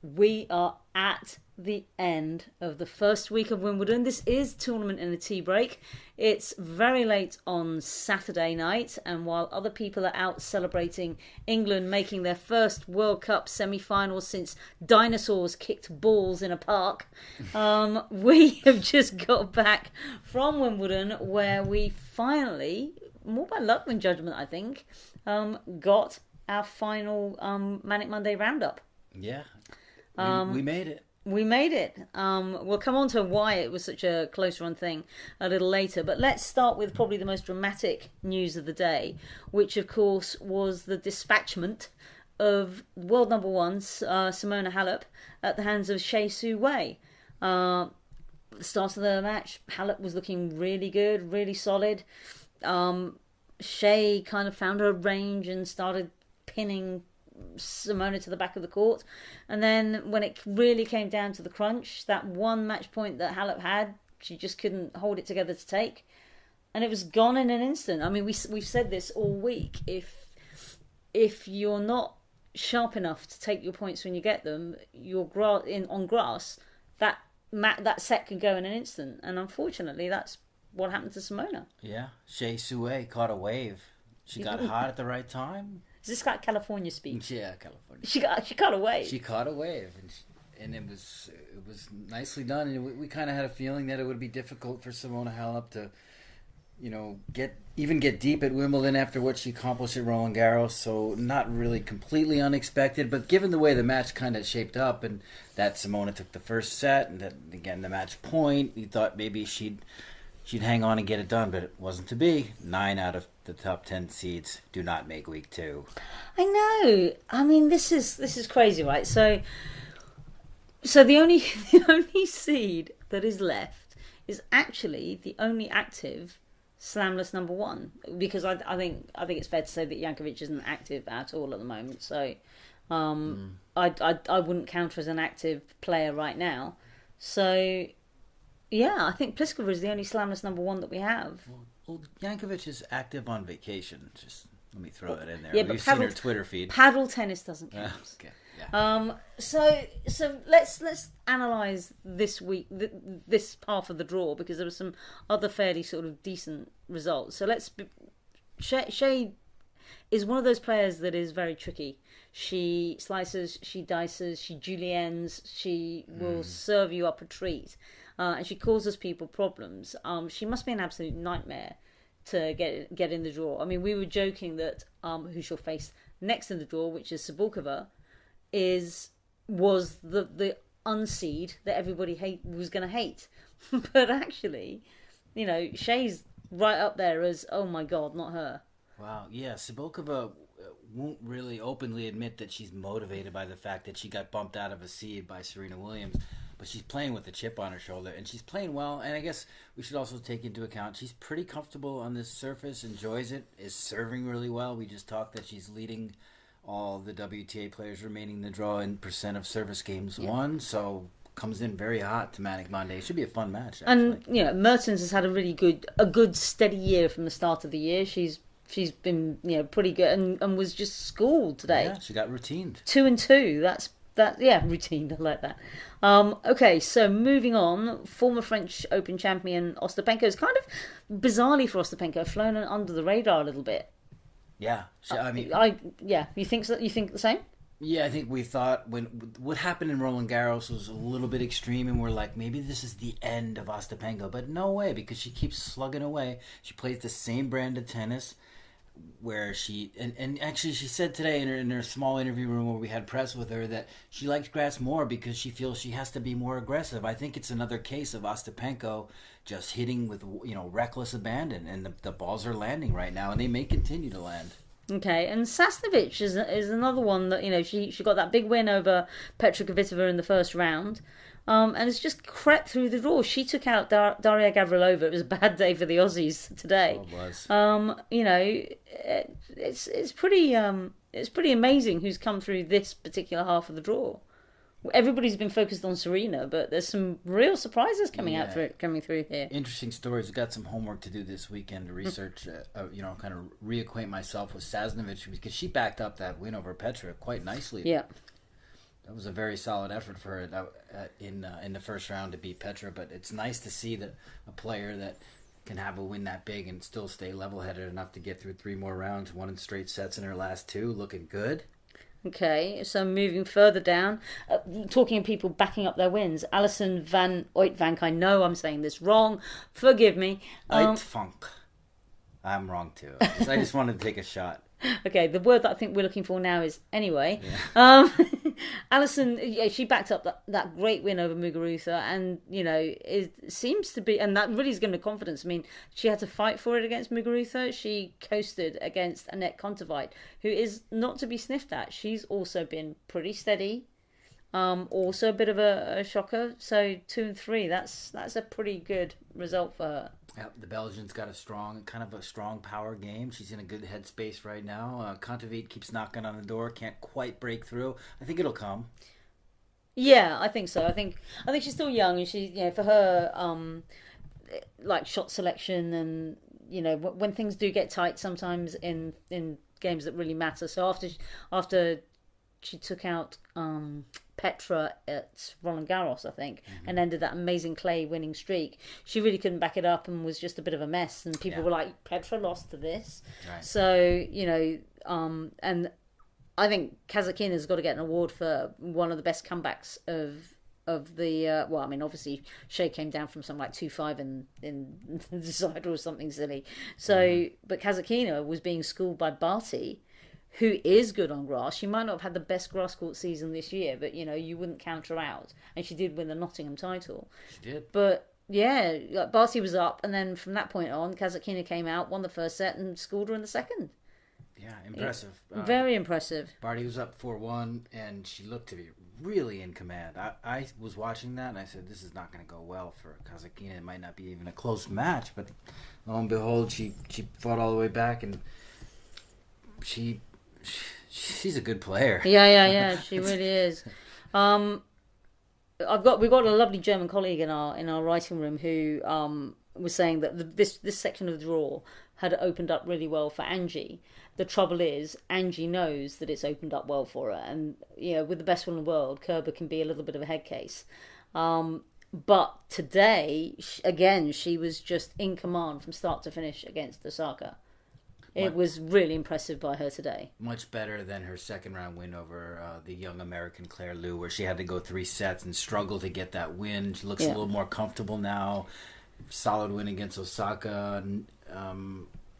we are at the end of the first week of Wimbledon. This is Tournament in a TeaBreak. It's very late on Saturday night, and while other people are out celebrating England making their first World Cup semi-final since dinosaurs kicked balls in a park, we have just got back from Wimbledon, where we finally, more by luck than judgment I think, got our final Manic Monday roundup. Yeah. We made it. We made it. We'll come on to why it was such a close run thing a little later. But let's start with probably the most dramatic news of the day, which of course was the dispatchment of world number one, Simona Halep, at the hands of Shea Su Wei. At the start of the match, Halep was looking really good, really solid. Shea kind of found her range and started pinning Simona to the back of the court, and then when it really came down to the crunch, that one match point that Halep had, she just couldn't hold it together to take, and it was gone in an instant. I mean, we've said this all week. If you're not sharp enough to take your points when you get them, on grass, that set can go in an instant, and unfortunately, that's what happened to Simona. Yeah, Shea Su Wei caught a wave. She got hot at the right time. Is this like California speak? Yeah, California. She caught a wave. She caught a wave, and it was nicely done. And we kind of had a feeling that it would be difficult for Simona Halep to, get deep at Wimbledon after what she accomplished at Roland Garros. So not really completely unexpected, but given the way the match kind of shaped up, and that Simona took the first set, and that again the match point, you thought maybe she'd hang on and get it done, but it wasn't to be. 9 out of the top 10 seeds do not make week 2. I know. I mean, this is crazy, right? So the only seed that is left is actually the only active slamless number one, because I think it's fair to say that Djokovic isn't active at all at the moment. So I wouldn't count her as an active player right now. So. Yeah, I think Pliskova is the only slamless number one that we have. Well, Jankovic is active on vacation. Just let me throw that in there. Yeah, We've seen her Twitter feed. Paddle tennis doesn't count. Okay. Yeah. So let's analyse this week, this half of the draw, because there were some other fairly sort of decent results. So Shea is one of those players that is very tricky. She slices, she dices, she juliennes, she will serve you up a treat. And she causes people problems. She must be an absolute nightmare to get in the draw. I mean, we were joking that who she'll face next in the draw, which is Sabulkova, was the unseed that everybody was going to hate. But actually, Shea's right up there as, oh my God, not her. Wow, yeah, Sabulkova won't really openly admit that she's motivated by the fact that she got bumped out of a seed by Serena Williams. But she's playing with a chip on her shoulder, and she's playing well. And I guess we should also take into account she's pretty comfortable on this surface, enjoys it, is serving really well. We just talked that she's leading all the WTA players remaining in the draw in percent of service games won. So comes in very hot to Manic Monday. It should be a fun match, actually. And Mertens has had a really good steady year from the start of the year. She's been pretty good and was just schooled today. Yeah, she got routined. 2-2. Routine. I like that. Okay, so moving on, former French Open champion Ostapenko is kind of bizarrely for Ostapenko flown under the radar a little bit. Yeah, You think so? You think the same? Yeah, I think we thought what happened in Roland Garros was a little bit extreme, and we're like, maybe this is the end of Ostapenko, but no way, because she keeps slugging away. She plays the same brand of tennis. Where she and actually she said today in her small interview room where we had press with her that she likes grass more because she feels she has to be more aggressive. I think it's another case of Ostapenko just hitting with reckless abandon, and the balls are landing right now, and they may continue to land. Okay, and Sasnovich is another one that she got that big win over Petra Kvitova in the first round. And it's just crept through the draw. She took out Daria Gavrilova. It was a bad day for the Aussies today. Oh, it was. It's pretty amazing who's come through this particular half of the draw. Everybody's been focused on Serena, but there's some real surprises coming through here. Interesting stories. I've got some homework to do this weekend to research, kind of reacquaint myself with Sasnovich, because she backed up that win over Petra quite nicely. Yeah. That was a very solid effort for her in the first round to beat Petra. But it's nice to see that a player that can have a win that big and still stay level-headed enough to get through 3 more rounds, won in straight sets in her last 2, looking good. Okay, so moving further down, talking of people backing up their wins, Alison Vanke, I know I'm saying this wrong, forgive me. Vanke. I'm wrong too. I just wanted to take a shot. Okay, the word that I think we're looking for now is anyway. Yeah. Alison, she backed up that great win over Muguruza, and it seems to be, and that really is giving her confidence. I mean, she had to fight for it against Muguruza. She coasted against Anett Kontaveit, who is not to be sniffed at. She's also been pretty steady. Also a bit of a shocker. So 2 and 3, that's a pretty good result for her. Yep, the Belgian's got a strong power game. She's in a good headspace right now. Kontaveit keeps knocking on the door, can't quite break through. I think it'll come. Yeah, I think so. I think she's still young, and she, for her, like shot selection, and when things do get tight, sometimes in games that really matter. So after she took out Petra at Roland Garros, I think, and ended that amazing clay winning streak, she really couldn't back it up and was just a bit of a mess. And people were like, Petra lost to this. Right. So, and I think Kasatkina's got to get an award for one of the best comebacks of the, obviously Shea came down from something like 2-5 in the decider or something silly. So, but Kasatkina was being schooled by Barty, who is good on grass. She might not have had the best grass court season this year, but you wouldn't count her out. And she did win the Nottingham title. She did. But yeah, Barty was up, and then from that point on, Kasatkina came out, won the first set, and schooled her in the second. Yeah, impressive. Very impressive. Barty was up 4-1, and she looked to be really in command. I was watching that, and I said, this is not going to go well for Kasatkina. It might not be even a close match, but lo and behold, she fought all the way back, and she's a good player. Yeah. She really is. We've got a lovely German colleague in our writing room who was saying that this section of the draw had opened up really well for Angie. The trouble is, Angie knows that it's opened up well for her, and with the best one in the world, Kerber can be a little bit of a head case. But today, again, she was just in command from start to finish against Osaka. It was really impressive by her today. Much better than her second round win over the young American Claire Liu, where she had to go 3 sets and struggle to get that win. She looks a little more comfortable now. Solid win against Osaka.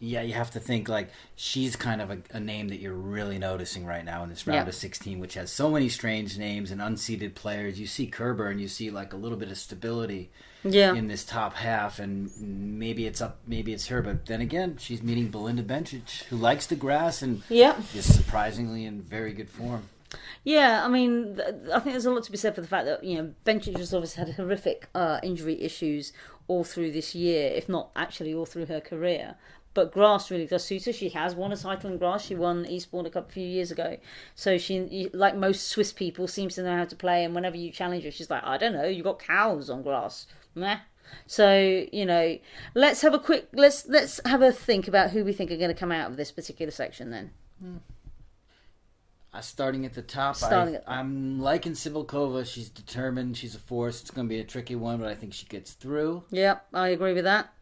You have to think like she's kind of a name that you're really noticing right now in this round of 16, which has so many strange names and unseeded players. You see Kerber and you see like a little bit of stability in this top half, and maybe it's her. But then again, she's meeting Belinda Bencic, who likes the grass and is surprisingly in very good form. Yeah, I mean, I think there's a lot to be said for the fact that Bencic has obviously had horrific injury issues all through this year, if not actually all through her career. But grass really does suit her. She has won a title in grass. She won Eastbourne a few years ago. So she, like most Swiss people, seems to know how to play. And whenever you challenge her, she's like, I don't know, you got cows on grass. Meh. So, let's have a think about who we think are going to come out of this particular section then. Starting at the top, I'm liking Sibylkova. She's determined. She's a force. It's going to be a tricky one, but I think she gets through. Yep, I agree with that.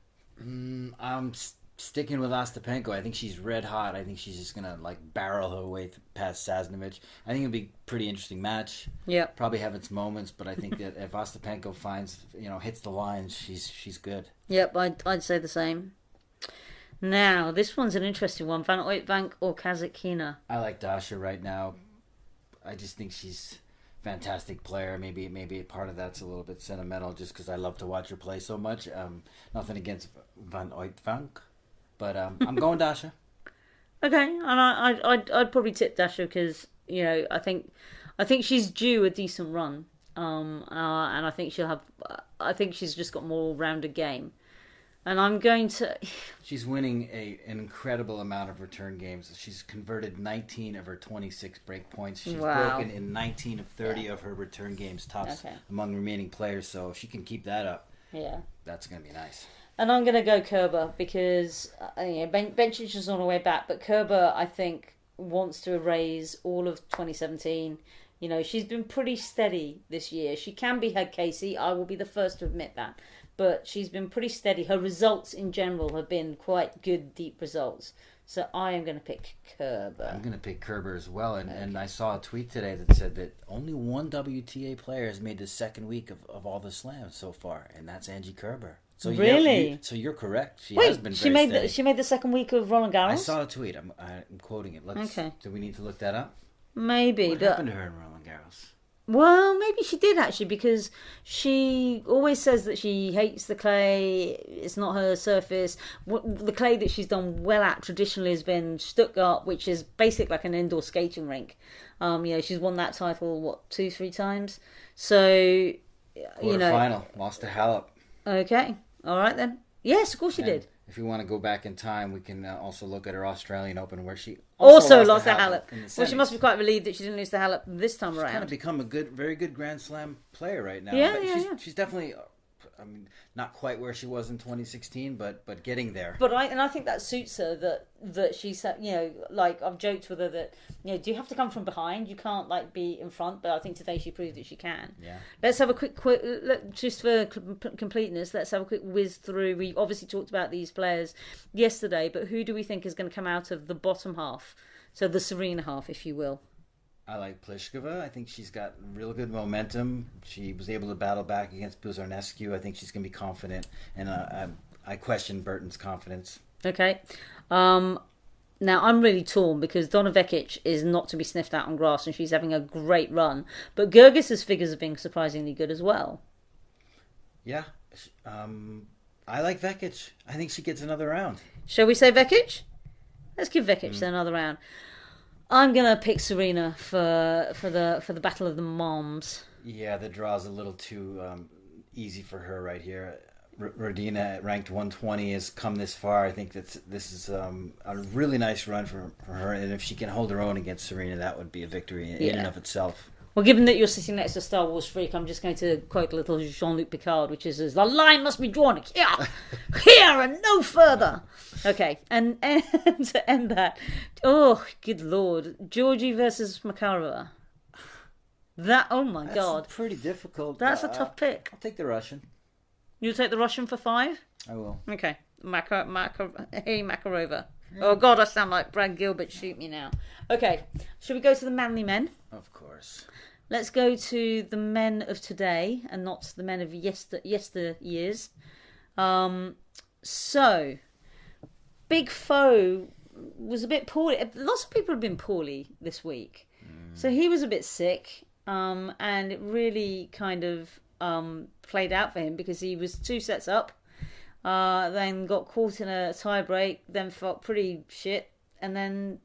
I'm sticking with Ostapenko. I think she's red hot. I think she's just going to barrel her way past Sasnovich. I think it'll be a pretty interesting match. Yeah. Probably have its moments, but I think that if Ostapenko hits the lines, she's good. Yep, I'd say the same. Now, this one's an interesting one. Van Uytvanck or Kasatkina? I like Dasha right now. I just think she's a fantastic player. Maybe a part of that's a little bit sentimental just because I love to watch her play so much. Nothing against Van Uytvanck, but I'm going Dasha. Okay, and I'd probably tip Dasha because I think she's due a decent run, and I think she'll have. I think she's just got more all-rounded game. And I'm going to... She's winning an incredible amount of return games. She's converted 19 of her 26 break points. She's broken in 19 of 30 of her return games, tops among remaining players. So if she can keep that up, that's going to be nice. And I'm going to go Kerber because Bencic is on her way back. But Kerber, I think, wants to erase all of 2017. You know, she's been pretty steady this year. She can be head Casey. I will be the first to admit that. But she's been pretty steady. Her results in general have been quite good, deep results. So I am going to pick Kerber. I'm going to pick Kerber as well. And I saw a tweet today that said that only one WTA player has made the second week of all the slams so far, and that's Angie Kerber. So really? So you're correct. She Wait, has been very steady. She made the second week of Roland Garros? I saw a tweet. I'm quoting it. Okay. Do we need to look that up? Maybe. What happened to her in Roland Garros? Well, maybe she did actually, because she always says that she hates the clay. It's not her surface. The clay that she's done well at traditionally has been Stuttgart, which is basically like an indoor skating rink. She's won that title, 2-3 times. So, Final, lost to Halep. Okay, all right then. Yes, of course she did. If you want to go back in time, we can also look at her Australian Open, where she also lost to Halep. Well, she must be quite relieved that she didn't lose to Halep this time around. She's kind of become a very good Grand Slam player right now. Yeah. She's definitely, not quite where she was in 2016, but getting there. But I think that suits her, that she's, like I've joked with her that, do you have to come from behind? You can't be in front. But I think today she proved that she can. Yeah. Let's have a quick just for completeness. Let's have a quick whiz through. We obviously talked about these players yesterday, but who do we think is going to come out of the bottom half? So the Serena half, if you will. I like Pliskova. I think she's got real good momentum. She was able to battle back against Buzarnescu. I think she's going to be confident, and I question Burton's confidence. Okay. Now, I'm really torn because Donna Vekic is not to be sniffed out on grass, and she's having a great run. But Gergis's figures have been surprisingly good as well. Yeah. I like Vekic. I think she gets another round. Shall we say Vekic? Let's give Vekic another round. I'm gonna pick Serena for the Battle of the Moms. Yeah, the draw's a little too easy for her right here. Rodina, ranked 120, has come this far. I think that this is a really nice run for her, and if she can hold her own against Serena, that would be a victory in and of itself. Well, given that you're sitting next to a Star Wars freak, I'm just going to quote a little Jean-Luc Picard, which is, the line must be drawn here and no further. Okay, and to end that, oh, good Lord, Georgie versus Makarova. Oh my God. That's pretty difficult. That's a tough pick. I'll take the Russian. You'll take the Russian for 5? I will. Okay, Makarova. Yeah. Oh God, I sound like Brad Gilbert. Shoot me now. Okay, should we go to the manly men? Of course. Let's go to the men of today and not the men of yesteryears. So, Big Foe was a bit poorly. Lots of people have been poorly this week. So he was a bit sick, and it really kind of played out for him because he was 2 sets up, then got caught in a tie-break, then felt pretty shit, and then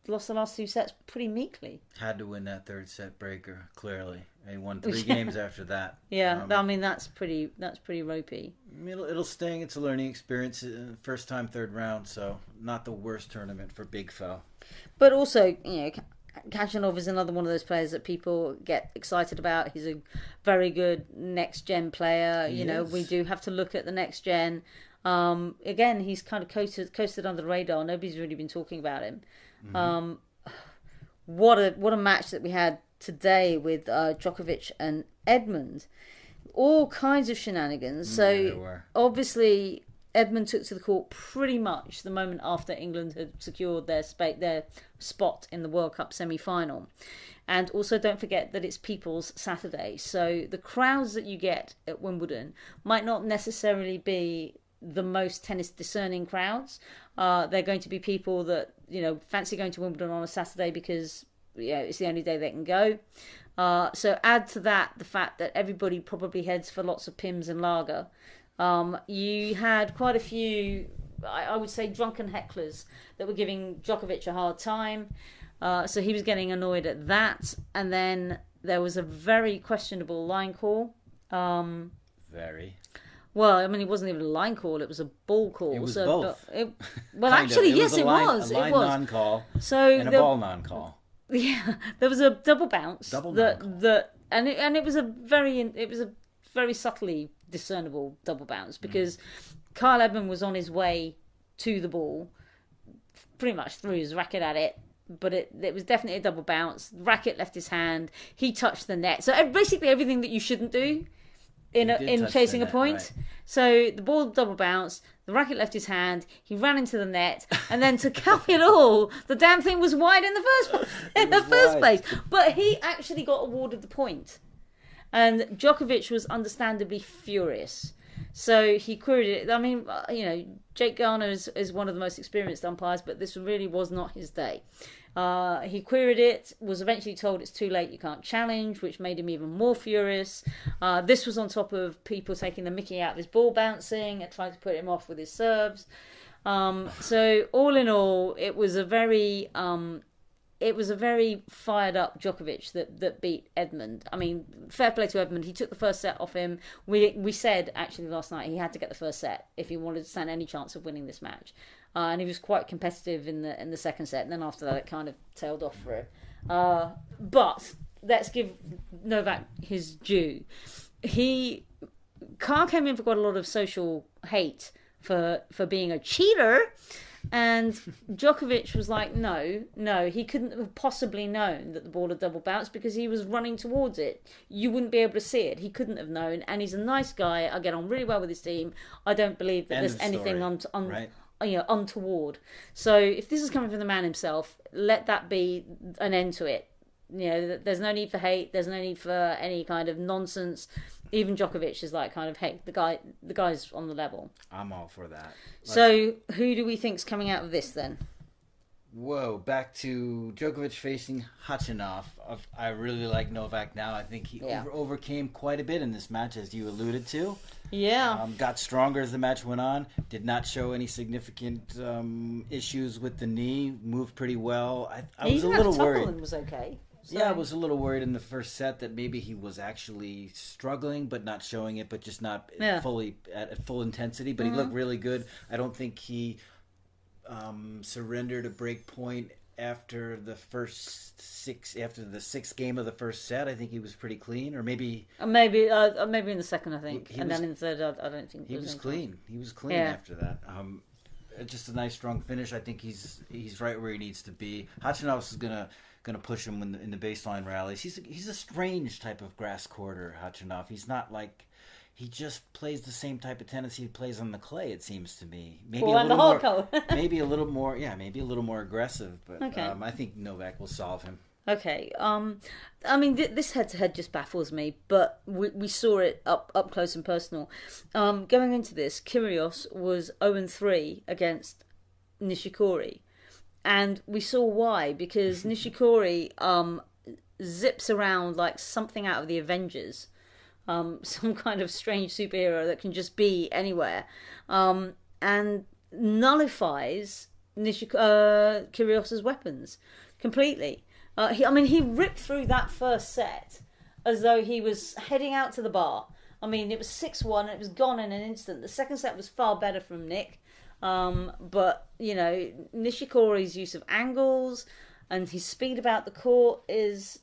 lost the last 2 sets pretty meekly. Had to win that 3rd set breaker, clearly. And he won 3 games after that. Yeah, that's pretty ropey. It'll sting. It's a learning experience. First time, 3rd round, so not the worst tournament for Big Foe. But also, Khachanov is another one of those players that people get excited about. He's a very good next-gen player. We do have to look at the next-gen. Again, he's kind of coasted under the radar. Nobody's really been talking about him. Mm-hmm. What a match that we had today with Djokovic and Edmund. All kinds of shenanigans. So obviously Edmund took to the court pretty much the moment after England had secured their spot in the World Cup semi-final. And also don't forget that it's People's Saturday. So the crowds that you get at Wimbledon might not necessarily be the most tennis discerning crowds. They're going to be people that, fancy going to Wimbledon on a Saturday because it's the only day they can go. So add to that the fact that everybody probably heads for lots of Pimm's and lager. You had quite a few, I would say, drunken hecklers that were giving Djokovic a hard time. So he was getting annoyed at that. And then there was a very questionable line call. Very. Well, it wasn't even a line call; it was a ball call. It was both. Actually, yes, it was. A line non-call and a ball non-call. Yeah, there was a double bounce. And it was a very subtly discernible double bounce because Kyle Edmund was on his way to the ball, pretty much threw his racket at it, but it was definitely a double bounce. The racket left his hand. He touched the net. So basically everything that you shouldn't do in chasing a point. Right. So the ball double bounced. The racket left his hand. He ran into the net, and then to cap it all, the damn thing was wide in the first place. But he actually got awarded the point, and Djokovic was understandably furious. So he queried it. I mean, Jake Garner is one of the most experienced umpires, but this really was not his day. He queried it, was eventually told it's too late, you can't challenge, which made him even more furious. This was on top of people taking the mickey out of his ball bouncing and trying to put him off with his serves. So all in all, it was a very fired up Djokovic that beat Edmund. I mean, fair play to Edmund. He took the first set off him. We said actually last night he had to get the first set if he wanted to stand any chance of winning this match. And he was quite competitive in the second set. And then after that, it kind of tailed off for him. But let's give Novak his due. Carl came in for quite a lot of social hate for being a cheater. And Djokovic was like, no, he couldn't have possibly known that the ball had double bounced because he was running towards it. You wouldn't be able to see it. He couldn't have known. And he's a nice guy. I get on really well with his team. I don't believe that there's anything untoward. So if this is coming from the man himself, let that be an end to it. There's no need for hate. There's no need for any kind of nonsense. Even Djokovic is like kind of, hey, the guy's on the level. I'm all for that. So who do we think's coming out of this then? Whoa, back to Djokovic facing Khachanov. I really like Novak now. I think he overcame quite a bit in this match, as you alluded to. Yeah. Got stronger as the match went on. Did not show any significant issues with the knee. Moved pretty well. I was a little worried. Was okay. So. Yeah, I was a little worried in the first set that maybe he was actually struggling, but not showing it, but just not fully at full intensity. But he looked really good. I don't think he surrendered a break point after the sixth game of the first set. I think he was pretty clean, or maybe in the second. I think, then in the third, I don't think he was clean. He was clean after that. Just a nice strong finish. I think he's right where he needs to be. Khachanov is gonna push him in the baseline rallies. He's a strange type of grass courter, Khachanov. He's not like, he just plays the same type of tennis he plays on the clay, it seems to me. Maybe a little more maybe a little more aggressive, but okay. I think Novak will solve him. Okay. I mean, this head-to-head just baffles me, but we saw it up close and personal. Going into this, Kyrgios was 0-3 against Nishikori. And we saw why, because Nishikori zips around like something out of the Avengers, some kind of strange superhero that can just be anywhere, and nullifies Kyrgios's weapons completely. He ripped through that first set as though he was heading out to the bar. I mean, it was 6-1, it was gone in an instant. The second set was far better from Nick. But Nishikori's use of angles and his speed about the court is,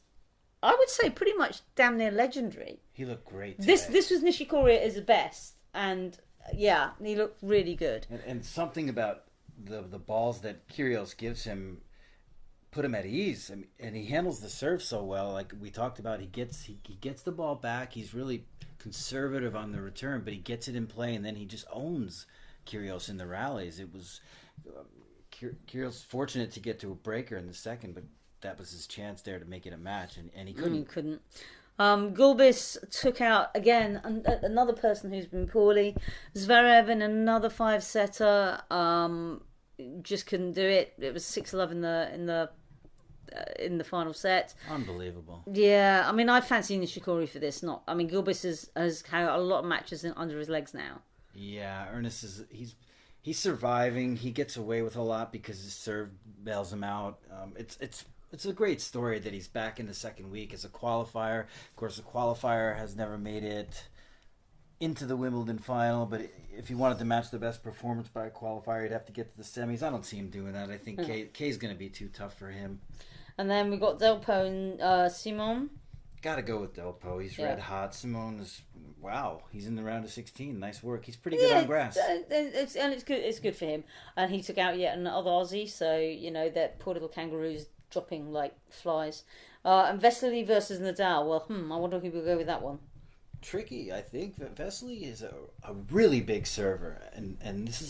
I would say, pretty much damn near legendary. He looked great today. This was Nishikori at his best, and he looked really good. And something about the balls that Kyrgios gives him put him at ease. I mean, and he handles the serve so well. Like we talked about, he gets the ball back. He's really conservative on the return, but he gets it in play, and then he just owns Kyrgios in the rallies. It was Kyrgios fortunate to get to a breaker in the second, but that was his chance there to make it a match, and he couldn't. Gulbis took out again another person who's been poorly. Zverev in another 5-setter. Just couldn't do it. It was 6-love in the final set. Unbelievable. Yeah, I mean, I fancy Nishikori for this. Gulbis has had a lot of matches under his legs now. Yeah, Ernest he's surviving. He gets away with a lot because his serve bails him out. It's a great story that he's back in the second week as a qualifier. Of course, the qualifier has never made it into the Wimbledon final, but if he wanted to match the best performance by a qualifier, he'd have to get to the semis. I don't see him doing that. I think Kay's going to be too tough for him. And then we got Delpo and Simon. Got to go with Delpo. He's red hot. Simon is, wow, he's in the round of 16. Nice work. He's pretty good on grass. It's good for him. And he took out yet another Aussie, so, that poor little kangaroos dropping like flies. And Vesely versus Nadal. Well, I wonder who will go with that one. Tricky. I think that Vesely is a really big server, and this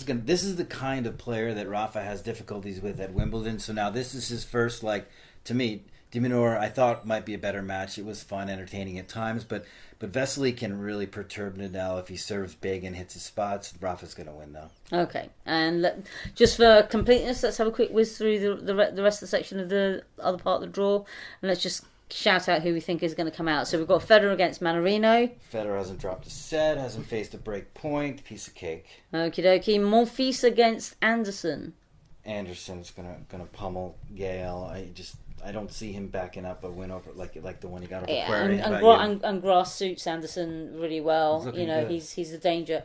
is the kind of player that Rafa has difficulties with at Wimbledon. So now this is his first, like, to me, De Minaur I thought might be a better match. It was fun, entertaining at times, but Vesely can really perturb Nadal if he serves big and hits his spots. Rafa's going to win though. Okay, and just for completeness, let's have a quick whiz through the rest of the section of the other part of the draw, and let's just shout out who we think is going to come out. So we've got Federer against Mannarino. Federer hasn't dropped a set, hasn't faced a break point. Piece of cake. Okie dokie. Monfils against Anderson. Anderson's gonna pummel Gale. I don't see him backing up a win over like the one he got over Query. And Grass suits Anderson really well. Good. He's a danger.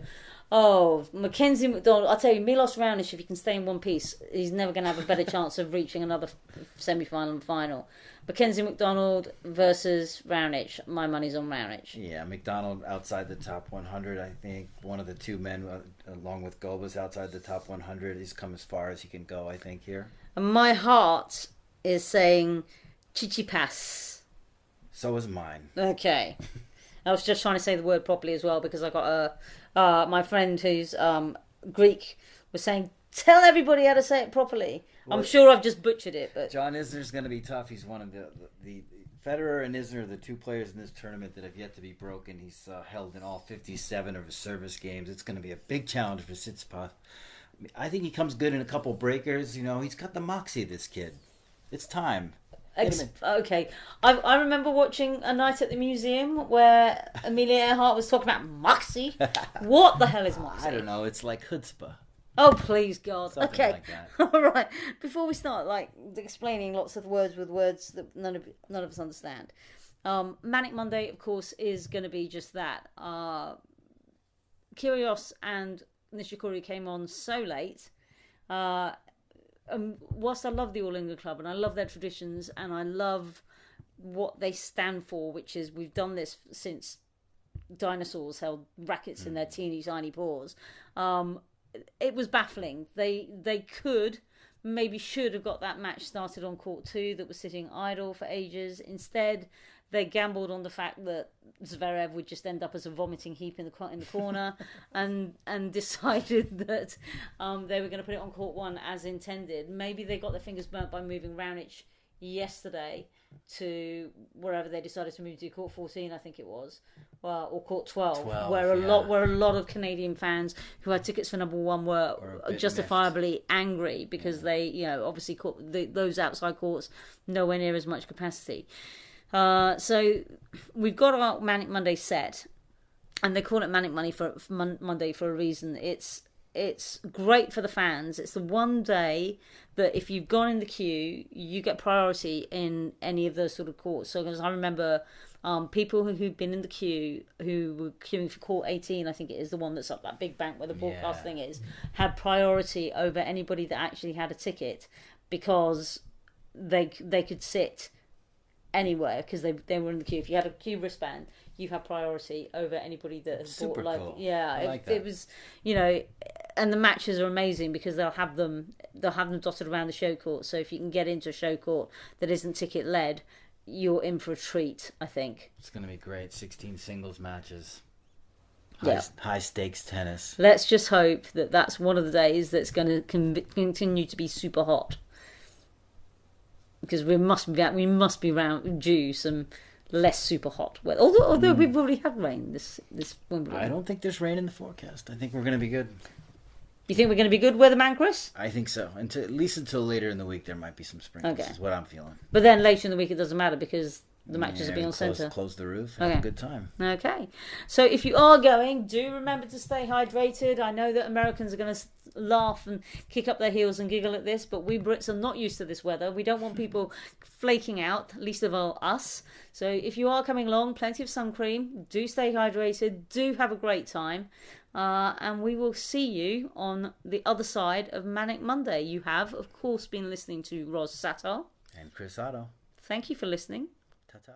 Oh, Mackenzie McDonald. I'll tell you, Milos Raonic, if he can stay in one piece, he's never going to have a better chance of reaching another semi-final and final. Mackenzie McDonald versus Raonic. My money's on Raonic. Yeah, McDonald outside the top 100, I think. One of the two men, along with Gobas, outside the top 100. He's come as far as he can go, I think, here. And my heart is saying Tsitsipas. So is mine. Okay. I was just trying to say the word properly as well, because I got my friend who's Greek was saying, tell everybody how to say it properly. Well, I'm sure I've just butchered it, but John Isner's going to be tough. He's one of the Federer and Isner are the two players in this tournament that have yet to be broken. He's held in all 57 of his service games. It's going to be a big challenge for Tsitsipas. I think he comes good in a couple breakers. He's got the moxie, this kid. It's time. Okay. I remember watching A Night at the Museum where Amelia Earhart was talking about moxie. What the hell is moxie? I don't know. It's like chutzpah. Oh, please, God. Something okay. Like that. All right. Before we start, explaining lots of words with words that none of us understand. Manic Monday, of course, is going to be just that. Kyrgios and Nishikori came on so late. Whilst I love the All England Club and I love their traditions and I love what they stand for, which is we've done this since dinosaurs held rackets in their teeny tiny paws, it was baffling. They should have got that match started on court 2 that was sitting idle for ages. Instead, they gambled on the fact that Zverev would just end up as a vomiting heap in the corner, and decided that they were going to put it on court 1 as intended. Maybe they got their fingers burnt by moving Raonic yesterday to wherever they decided to move to, court 14, I think it was, or court 12, where a lot of Canadian fans who had tickets for number 1 were justifiably angry because they, obviously those outside courts nowhere near as much capacity. So we've got our Manic Monday set, and they call it Manic Monday Monday for a reason. It's great for the fans. It's the one day that if you've gone in the queue, you get priority in any of those sort of courts. So because I remember people who've been in the queue, who were queuing for court 18, I think it is the one that's up that big bank where the broadcast thing is, had priority over anybody that actually had a ticket because they could sit anywhere because they were in the queue. If you had a queue wristband, you had priority over anybody that has Super bought. cool. It was, and the matches are amazing because they'll have them dotted around the show court. So if you can get into a show court that isn't ticket led, you're in for a treat. I think it's going to be great. 16 singles matches. High stakes tennis. Let's just hope that that's one of the days that's going to continue to be super hot. Because we must be due some less super hot weather. Although we've already had rain this Wimbledon. I don't think there's rain in the forecast. I think we're going to be good. You think we're going to be good weatherman, Chris? I think so. At least until later in the week, there might be some sprinkles. Okay. Is what I'm feeling. But then later in the week, it doesn't matter because the matches will be on centre. Close the roof. Have a good time. Okay. So if you are going, do remember to stay hydrated. I know that Americans are going to laugh and kick up their heels and giggle at this, but we Brits are not used to this weather. We don't want people flaking out, least of all us. So if you are coming along, plenty of sun cream. Do stay hydrated. Do have a great time. And we will see you on the other side of Manic Monday. You have, of course, been listening to Ros Satar and Chris Oddo. Thank you for listening. Ta-ta.